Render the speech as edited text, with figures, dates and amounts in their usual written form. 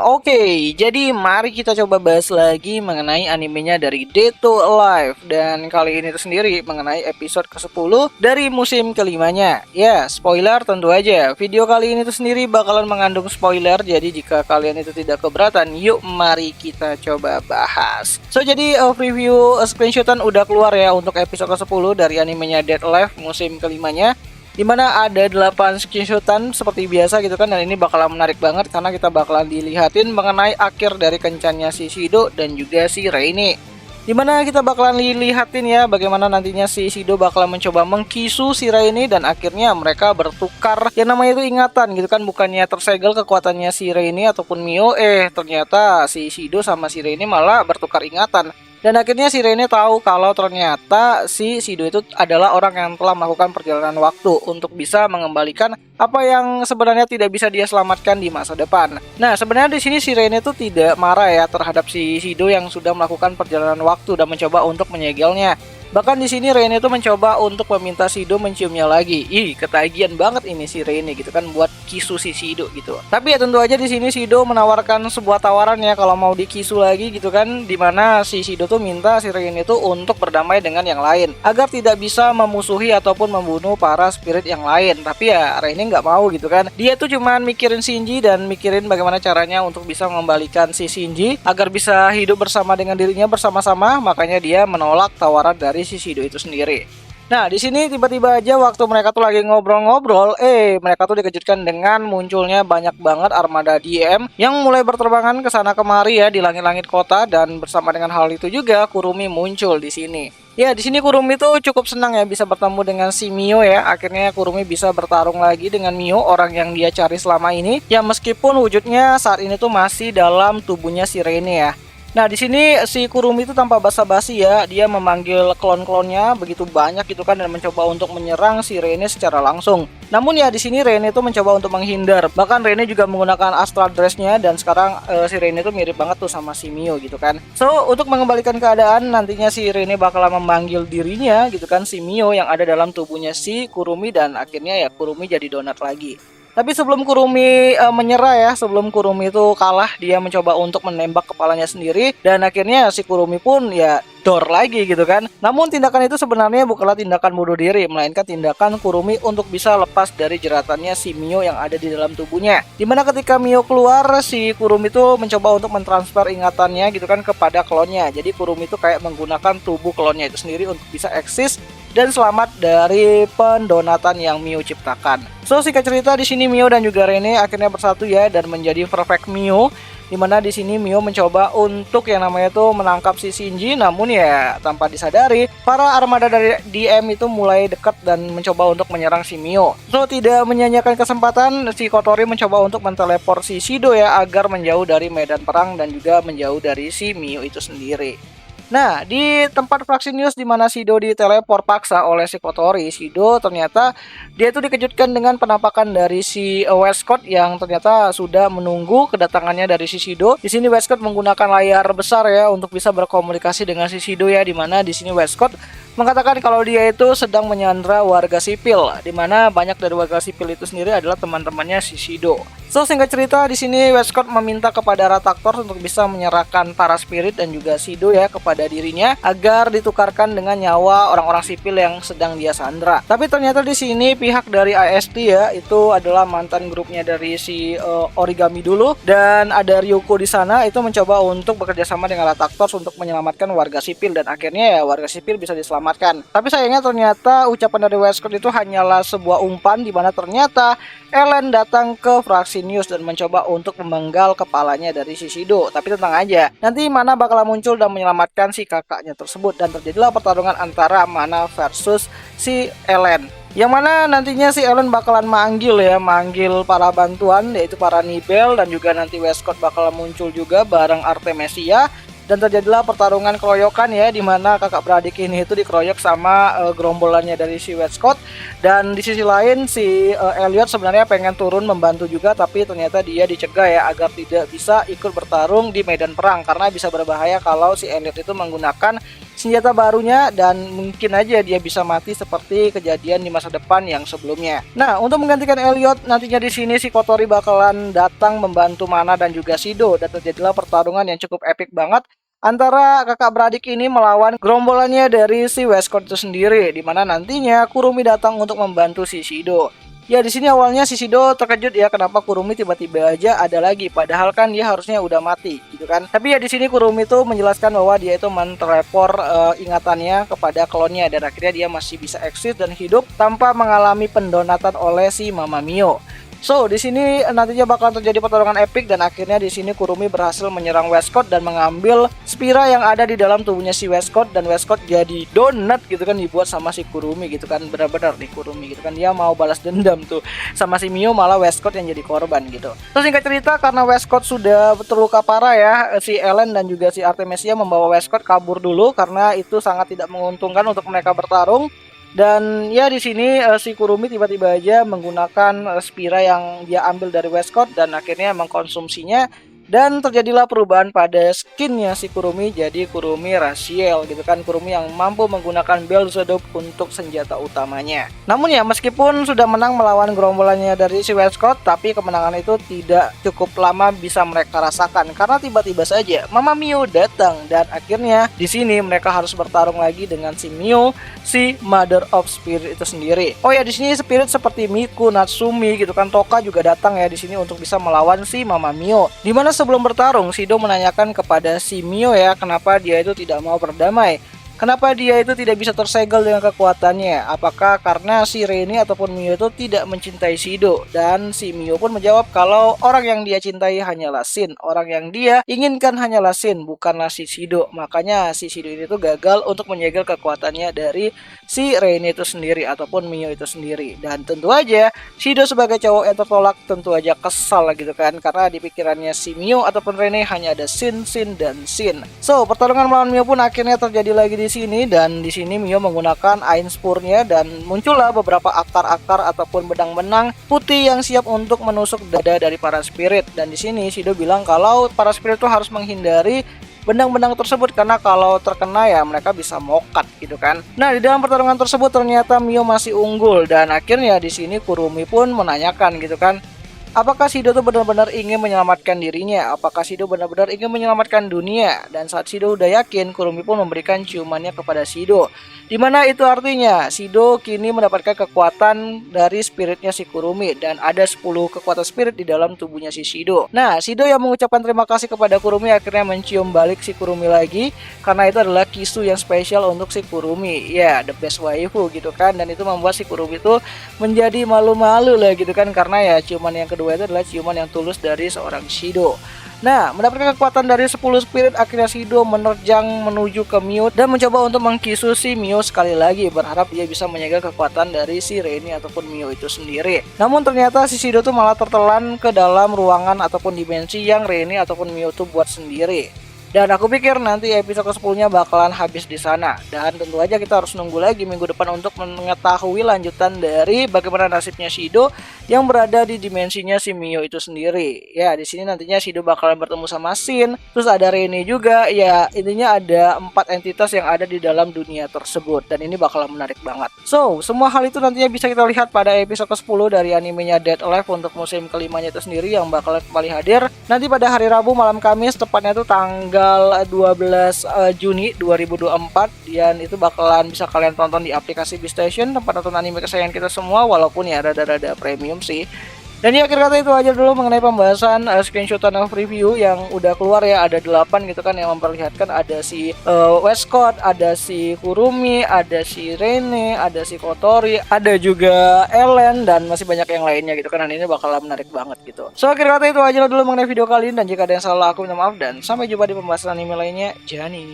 Oke, jadi mari kita coba bahas lagi mengenai animenya dari Dead to Alive. Dan kali ini sendiri mengenai episode ke-10 dari musim kelimanya. Ya, spoiler tentu aja. Video kali ini sendiri bakalan mengandung spoiler. Jadi jika kalian itu tidak keberatan, yuk mari kita coba bahas. So, jadi preview screenshotan udah keluar ya untuk episode ke-10 dari animenya Dead Alive musim kelimanya. Dimana ada 8 screenshotan seperti biasa gitu kan. Dan ini bakalan menarik banget karena kita bakalan dilihatin mengenai akhir dari kencannya si Shido dan juga si Reine. Dimana kita bakalan dilihatin ya bagaimana nantinya si Shido bakalan mencoba mengkisu si Reine. Dan akhirnya mereka bertukar yang namanya itu ingatan gitu kan. Bukannya tersegel kekuatannya si Reine ataupun Mio, ternyata si Shido sama si Reine malah bertukar ingatan. Dan akhirnya si Reine tahu kalau ternyata si Shido itu adalah orang yang telah melakukan perjalanan waktu untuk bisa mengembalikan apa yang sebenarnya tidak bisa dia selamatkan di masa depan. Nah, sebenarnya di sini si Reine itu tidak marah ya terhadap si Shido yang sudah melakukan perjalanan waktu dan mencoba untuk menyegelnya. Bahkan di sini Reine itu mencoba untuk meminta Shido menciumnya lagi. Ih, ketagihan banget ini si Reine gitu kan buat kisu si Shido gitu. Tapi ya tentu aja di sini Shido menawarkan sebuah tawaran ya kalau mau dikisu lagi gitu kan, dimana si Shido tuh minta si Reine itu untuk berdamai dengan yang lain agar tidak bisa memusuhi ataupun membunuh para spirit yang lain. Tapi ya Reine nggak mau gitu kan. Dia tuh cuman mikirin Shinji dan mikirin bagaimana caranya untuk bisa mengembalikan si Shinji agar bisa hidup bersama dengan dirinya bersama-sama. Makanya dia menolak tawaran dari si Shido itu sendiri. Nah, di sini tiba-tiba aja waktu mereka tuh lagi ngobrol-ngobrol, mereka tuh dikejutkan dengan munculnya banyak banget armada DM yang mulai berterbangan ke sana kemari ya di langit-langit kota. Dan bersama dengan hal itu juga Kurumi muncul di sini. Ya, di sini Kurumi tuh cukup senang ya bisa bertemu dengan si Mio ya. Akhirnya Kurumi bisa bertarung lagi dengan Mio, orang yang dia cari selama ini. Ya, meskipun wujudnya saat ini tuh masih dalam tubuhnya si Reine ya. Nah, di sini si Kurumi itu tanpa basa-basi ya, dia memanggil klon-klonnya begitu banyak gitu kan dan mencoba untuk menyerang si Reine secara langsung. Namun ya di sini Reine itu mencoba untuk menghindar. Bahkan Reine juga menggunakan astral dress-nya dan sekarang si Reine itu mirip banget tuh sama si Mio gitu kan. So, untuk mengembalikan keadaan nantinya si Reine bakalan memanggil dirinya gitu kan, si Mio yang ada dalam tubuhnya si Kurumi, dan akhirnya ya Kurumi jadi donat lagi. Tapi sebelum Kurumi menyerah ya, sebelum Kurumi itu kalah, dia mencoba untuk menembak kepalanya sendiri. Dan akhirnya si Kurumi pun ya door lagi gitu kan. Namun tindakan itu sebenarnya bukanlah tindakan bunuh diri, melainkan tindakan Kurumi untuk bisa lepas dari jeratannya si Mio yang ada di dalam tubuhnya. Dimana ketika Mio keluar, si Kurumi itu mencoba untuk mentransfer ingatannya gitu kan kepada klonnya. Jadi Kurumi itu kayak menggunakan tubuh klonnya itu sendiri untuk bisa eksis dan selamat dari pendonatan yang Mio ciptakan. So, singkat cerita di sini Mio dan juga Reine akhirnya bersatu ya dan menjadi perfect Mio. Dimana di sini Mio mencoba untuk yang namanya tuh menangkap si Shinji, namun ya tanpa disadari para armada dari DM itu mulai dekat dan mencoba untuk menyerang si Mio. So, tidak menyia-nyiakan kesempatan, si Kotori mencoba untuk menteleport si Shido ya agar menjauh dari medan perang dan juga menjauh dari si Mio itu sendiri. Nah, di tempat Fraxinius di mana Shido diteleport paksa oleh si Kotori, Shido ternyata dia itu dikejutkan dengan penampakan dari si Westcott yang ternyata sudah menunggu kedatangannya dari si Shido. Di sini Westcott menggunakan layar besar ya untuk bisa berkomunikasi dengan si Shido ya, di mana di sini Westcott mengatakan kalau dia itu sedang menyandra warga sipil, di mana banyak dari warga sipil itu sendiri adalah teman-temannya si Shido. So, singkat cerita di sini Westcott meminta kepada Rataktor untuk bisa menyerahkan para spirit dan juga Shido ya kepada dirinya agar ditukarkan dengan nyawa orang-orang sipil yang sedang dia sandra. Tapi ternyata di sini pihak dari IST ya itu adalah mantan grupnya dari si Origami dulu, dan ada Ryuko di sana itu mencoba untuk bekerja sama dengan Rataktor untuk menyelamatkan warga sipil, dan akhirnya ya warga sipil bisa diselamatkan. Tapi sayangnya ternyata ucapan dari Westcott itu hanyalah sebuah umpan, di mana ternyata Ellen datang ke Fraxinius dan mencoba untuk memenggal kepalanya dari si Shido. Tapi tenang aja, nanti Mana bakal muncul dan menyelamatkan si kakaknya tersebut, dan terjadilah pertarungan antara Mana versus si Ellen. Yang mana nantinya si Ellen bakalan manggil para bantuan, yaitu para Nibel, dan juga nanti Westcott bakalan muncul juga bareng Artemisia. Dan terjadilah pertarungan keroyokan ya, dimana kakak beradik ini itu dikeroyok sama gerombolannya dari si Westcott. Dan di sisi lain si Elliot sebenarnya pengen turun membantu juga, tapi ternyata dia dicegah ya agar tidak bisa ikut bertarung di medan perang karena bisa berbahaya kalau si Elliot itu menggunakan senjata barunya dan mungkin aja dia bisa mati seperti kejadian di masa depan yang sebelumnya. Nah, untuk menggantikan Elliot nantinya di sini si Kotori bakalan datang membantu Mana dan juga Shido, dan terjadilah pertarungan yang cukup epic banget antara kakak beradik ini melawan gerombolannya dari si Westcott itu sendiri, di mana nantinya Kurumi datang untuk membantu si Shido. Ya di sini awalnya si Shido terkejut ya kenapa Kurumi tiba-tiba aja ada lagi, padahal kan dia harusnya udah mati gitu kan. Tapi ya di sini Kurumi tuh menjelaskan bahwa dia itu menteleport ingatannya kepada klonnya, dan akhirnya dia masih bisa eksis dan hidup tanpa mengalami pendonatan oleh si Mama Mio. So, di sini nantinya bakalan terjadi pertarungan epic, dan akhirnya di sini Kurumi berhasil menyerang Westcott dan mengambil Spira yang ada di dalam tubuhnya si Westcott, dan Westcott jadi donat gitu kan dibuat sama si Kurumi gitu kan. Benar-benar nih Kurumi gitu kan, dia mau balas dendam tuh sama si Mio, malah Westcott yang jadi korban gitu. Terus singkat cerita, karena Westcott sudah terluka parah ya, si Ellen dan juga si Artemisia membawa Westcott kabur dulu karena itu sangat tidak menguntungkan untuk mereka bertarung. Dan ya di sini si Kurumi tiba-tiba aja menggunakan Spira yang dia ambil dari Westcott dan akhirnya mengkonsumsinya, dan terjadilah perubahan pada skinnya si Kurumi jadi Kurumi Raziel gitu kan, Kurumi yang mampu menggunakan Beelzebub untuk senjata utamanya. Namun ya meskipun sudah menang melawan gerombolannya dari si Westcott, tapi kemenangan itu tidak cukup lama bisa mereka rasakan karena tiba-tiba saja Mama Mio datang, dan akhirnya di sini mereka harus bertarung lagi dengan si Mio, si Mother of Spirit itu sendiri. Oh ya di sini spirit seperti Miku, Natsumi gitu kan, Toka juga datang ya di sini untuk bisa melawan si Mama Mio. Dimana sebelum bertarung, Shido menanyakan kepada si Mio ya, kenapa dia itu tidak mau berdamai. Kenapa dia itu tidak bisa tersegel dengan kekuatannya? Apakah karena si Rene ataupun Mio itu tidak mencintai Shido? Dan si Mio pun menjawab kalau orang yang dia cintai hanyalah Shin. Orang yang dia inginkan hanyalah Shin, bukanlah si Shido. Makanya si Shido ini tuh gagal untuk menyegel kekuatannya dari si Rene itu sendiri ataupun Mio itu sendiri. Dan tentu aja Shido sebagai cowok yang tertolak tentu aja kesal gitu kan, karena di pikirannya si Mio ataupun Rene hanya ada Shin, Shin, dan Shin. So pertarungan melawan Mio pun akhirnya terjadi lagi di sini, dan di sini Mio menggunakan Einspurnya dan muncullah beberapa akar-akar ataupun benang-benang putih yang siap untuk menusuk dada dari para spirit. Dan di sini Shido bilang kalau para spirit itu harus menghindari benang-benang tersebut karena kalau terkena ya mereka bisa mokat gitu kan. Nah, di dalam pertarungan tersebut ternyata Mio masih unggul, dan akhirnya di sini Kurumi pun menanyakan gitu kan, apakah Shido tuh benar-benar ingin menyelamatkan dirinya? Apakah Shido benar-benar ingin menyelamatkan dunia? Dan saat Shido udah yakin, Kurumi pun memberikan ciumannya kepada Shido. Dimana itu artinya Shido kini mendapatkan kekuatan dari spiritnya si Kurumi, dan ada 10 kekuatan spirit di dalam tubuhnya si Shido. Nah, Shido yang mengucapkan terima kasih kepada Kurumi akhirnya mencium balik si Kurumi lagi, karena itu adalah kisu yang spesial untuk si Kurumi. Ya, the best waifu gitu kan, dan itu membuat si Kurumi itu menjadi malu-malu lah gitu kan, karena ya ciuman yang kedua itu adalah ciuman yang tulus dari seorang Shido. Nah, mendapatkan kekuatan dari 10 spirit, akhirnya Shido menerjang menuju ke Mio dan mencoba untuk mengkisu si Mio sekali lagi, berharap dia bisa menyegel kekuatan dari si Rene ataupun Mio itu sendiri. Namun ternyata si Shido tuh malah tertelan ke dalam ruangan ataupun dimensi yang Rene ataupun Mio tuh buat sendiri. Dan aku pikir nanti episode ke-10-nya bakalan habis di sana. Dan tentu aja kita harus nunggu lagi minggu depan untuk mengetahui lanjutan dari bagaimana nasibnya Shido yang berada di dimensinya si Mio itu sendiri. Ya, di sini nantinya Shido bakalan bertemu sama Shin, terus ada Rene juga. Ya, intinya ada 4 entitas yang ada di dalam dunia tersebut, dan ini bakalan menarik banget. So, semua hal itu nantinya bisa kita lihat pada episode ke-10 dari animenya Dead Alive untuk musim kelimanya itu sendiri yang bakalan kembali hadir nanti pada hari Rabu malam Kamis, tepatnya itu tanggal 12 Juni 2024, dan itu bakalan bisa kalian tonton di aplikasi Beastation, tempat nonton anime kesayangan kita semua, walaupun ya rada-rada premium sih. Dan ya akhir kata itu aja dulu mengenai pembahasan screenshotan of review yang udah keluar ya, ada 8 gitu kan yang memperlihatkan ada si Westcott, ada si Kurumi, ada si Rene, ada si Kotori, ada juga Ellen, dan masih banyak yang lainnya gitu kan, dan ini bakalan menarik banget gitu. So akhir kata itu aja dulu mengenai video kali ini, dan jika ada yang salah aku minta maaf, dan sampai jumpa di pembahasan anime lainnya. Jani.